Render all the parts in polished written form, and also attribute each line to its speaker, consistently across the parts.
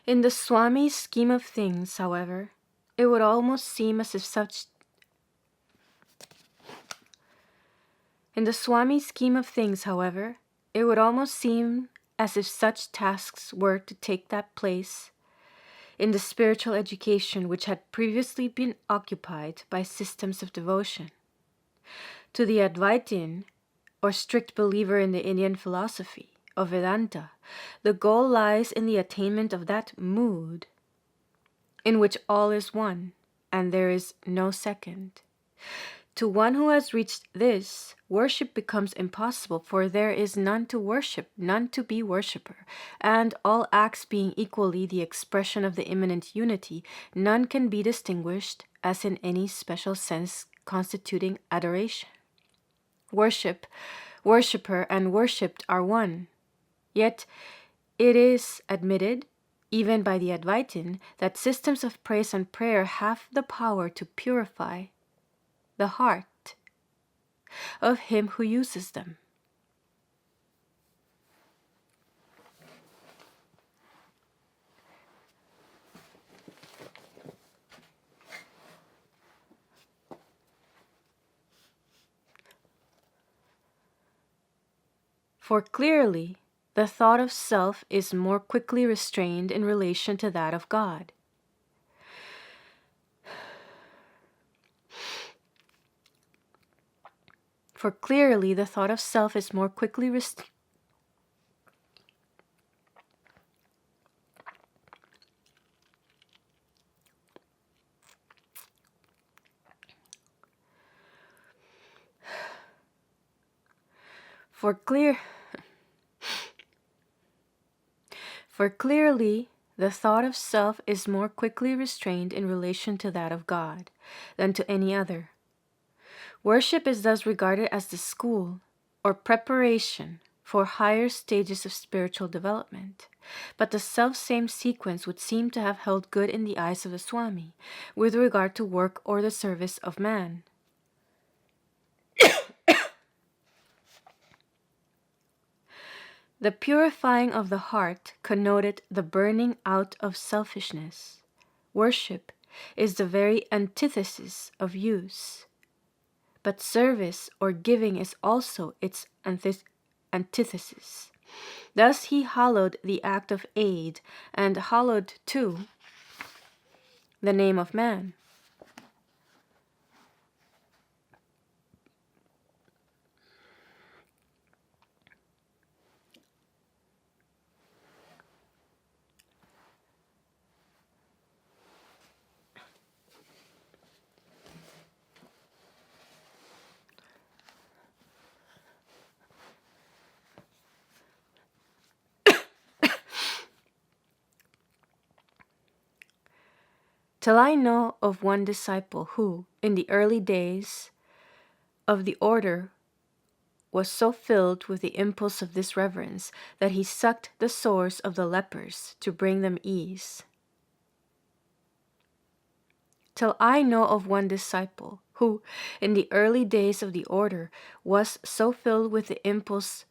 Speaker 1: In the Swami's scheme of things, however, it would almost seem as if such In the Swami's scheme of things, however, it would almost seem as if such tasks were to take that place in the spiritual education which had previously been occupied by systems of devotion. To the Advaitin, or strict believer in the Indian philosophy of Vedanta, the goal lies in the attainment of that mood in which all is one and there is no second. To one who has reached this, worship becomes impossible, for there is none to worship, none to be worshipper, and all acts being equally the expression of the immanent unity, none can be distinguished as in any special sense constituting adoration. Worship, worshipper, and worshipped are one. Yet it is admitted, even by the Advaitin, that systems of praise and prayer have the power to purify the heart of him who uses them. For clearly, the thought of self is more quickly restrained in relation to that of God. For clearly, the thought of self is more quickly restrained. For clearly, the thought of self is more quickly restrained in relation to that of God than to any other. Worship is thus regarded as the school or preparation for higher stages of spiritual development. But the self-same sequence would seem to have held good in the eyes of the Swami with regard to work or the service of man. The purifying of the heart connoted the burning out of selfishness. Worship is the very antithesis of use. But service or giving is also its antithesis. Thus he hallowed the act of aid and hallowed too the name of man. Till I know of one disciple who, in the early days of the order, was so filled with the impulse of this reverence that he sucked the sores of the lepers to bring them ease. Till I know of one disciple who, in the early days of the order, was so filled with the impulse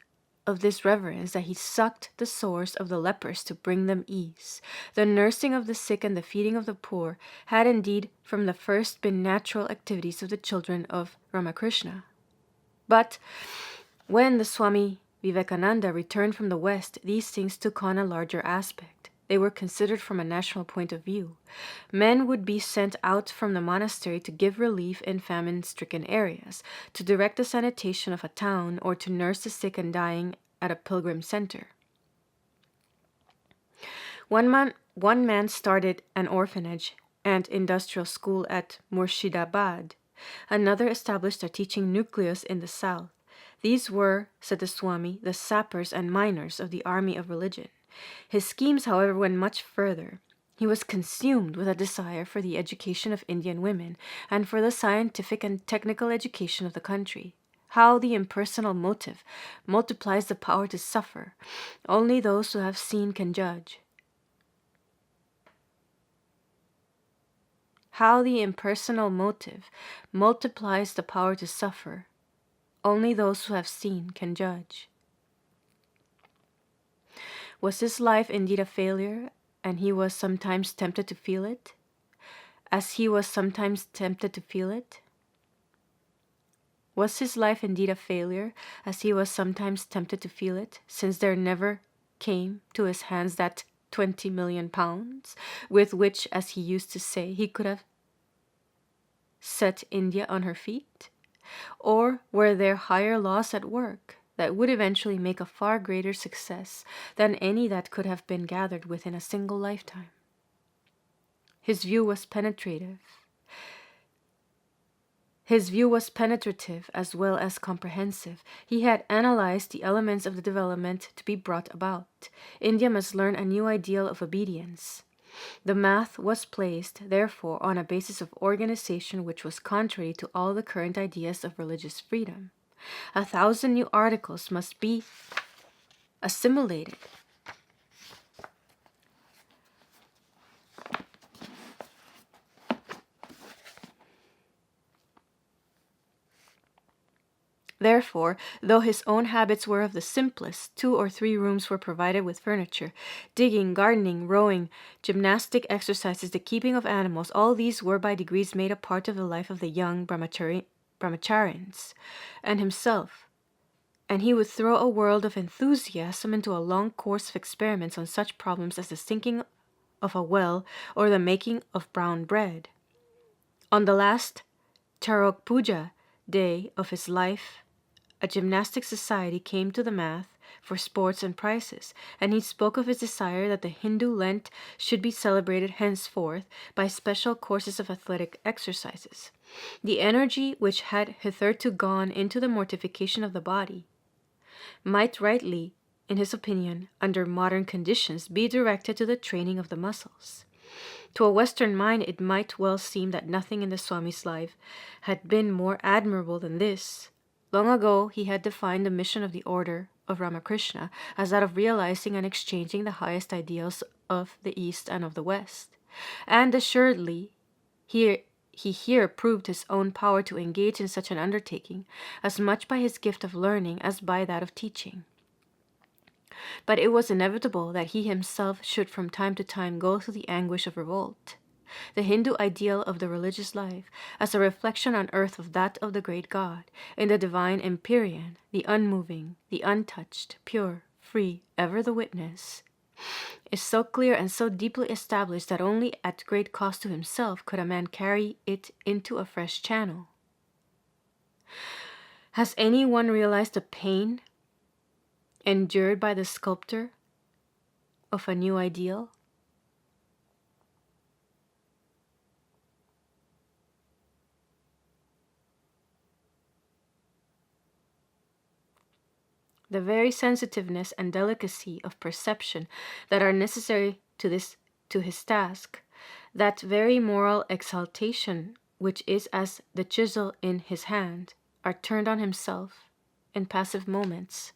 Speaker 1: of this reverence that he sucked the sores of the lepers to bring them ease. The nursing of the sick and the feeding of the poor had indeed from the first been natural activities of the children of Ramakrishna. But when the Swami Vivekananda returned from the West, these things took on a larger aspect. They were considered from a national point of view. Men would be sent out from the monastery to give relief in famine-stricken areas, to direct the sanitation of a town, or to nurse the sick and dying at a pilgrim center. One man started an orphanage and industrial school at Murshidabad. Another established a teaching nucleus in the south. These were, said the Swami, the sappers and miners of the army of religion. His schemes, however, went much further. He was consumed with a desire for the education of Indian women and for the scientific and technical education of the country. How the impersonal motive multiplies the power to suffer, only those who have seen can judge. How the impersonal motive multiplies the power to suffer, only those who have seen can judge. Was his life indeed a failure, and he was sometimes tempted to feel it, as he was sometimes tempted to feel it? Was his life indeed a failure, as he was sometimes tempted to feel it, since there never came to his hands that 20 million pounds, with which, as he used to say, he could have set India on her feet? Or were there higher laws at work that would eventually make a far greater success than any that could have been gathered within a single lifetime? His view was penetrative. His view was penetrative as well as comprehensive. He had analyzed the elements of the development to be brought about. India must learn a new ideal of obedience. The math was placed, therefore, on a basis of organization which was contrary to all the current ideas of religious freedom. 1,000 new articles must be assimilated. Therefore, though his own habits were of the simplest, 2 or 3 rooms were provided with furniture. Digging, gardening, rowing, gymnastic exercises, the keeping of animals, all these were by degrees made a part of the life of the young brahmacharians and himself, and he would throw a world of enthusiasm into a long course of experiments on such problems as the sinking of a well or the making of brown bread. On the last Charok Puja day of his life, a gymnastic society came to the math for sports and prizes, and he spoke of his desire that the Hindu Lent should be celebrated henceforth by special courses of athletic exercises. The energy which had hitherto gone into the mortification of the body might rightly, in his opinion, under modern conditions, be directed to the training of the muscles. To a Western mind it might well seem that nothing in the Swami's life had been more admirable than this. Long ago he had defined the mission of the order of Ramakrishna as that of realizing and exchanging the highest ideals of the East and of the West. And assuredly he here proved his own power to engage in such an undertaking, as much by his gift of learning as by that of teaching. But it was inevitable that he himself should from time to time go through the anguish of revolt. The Hindu ideal of the religious life, as a reflection on earth of that of the great God, in the divine Empyrean, the unmoving, the untouched, pure, free, ever the witness, is so clear and so deeply established that only at great cost to himself could a man carry it into a fresh channel. Has any one realized the pain endured by the sculptor of a new ideal? The very sensitiveness and delicacy of perception that are necessary to his task, that very moral exaltation which is as the chisel in his hand, are turned on himself in passive moments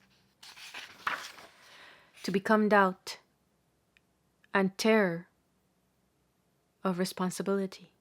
Speaker 1: to become doubt and terror of responsibility.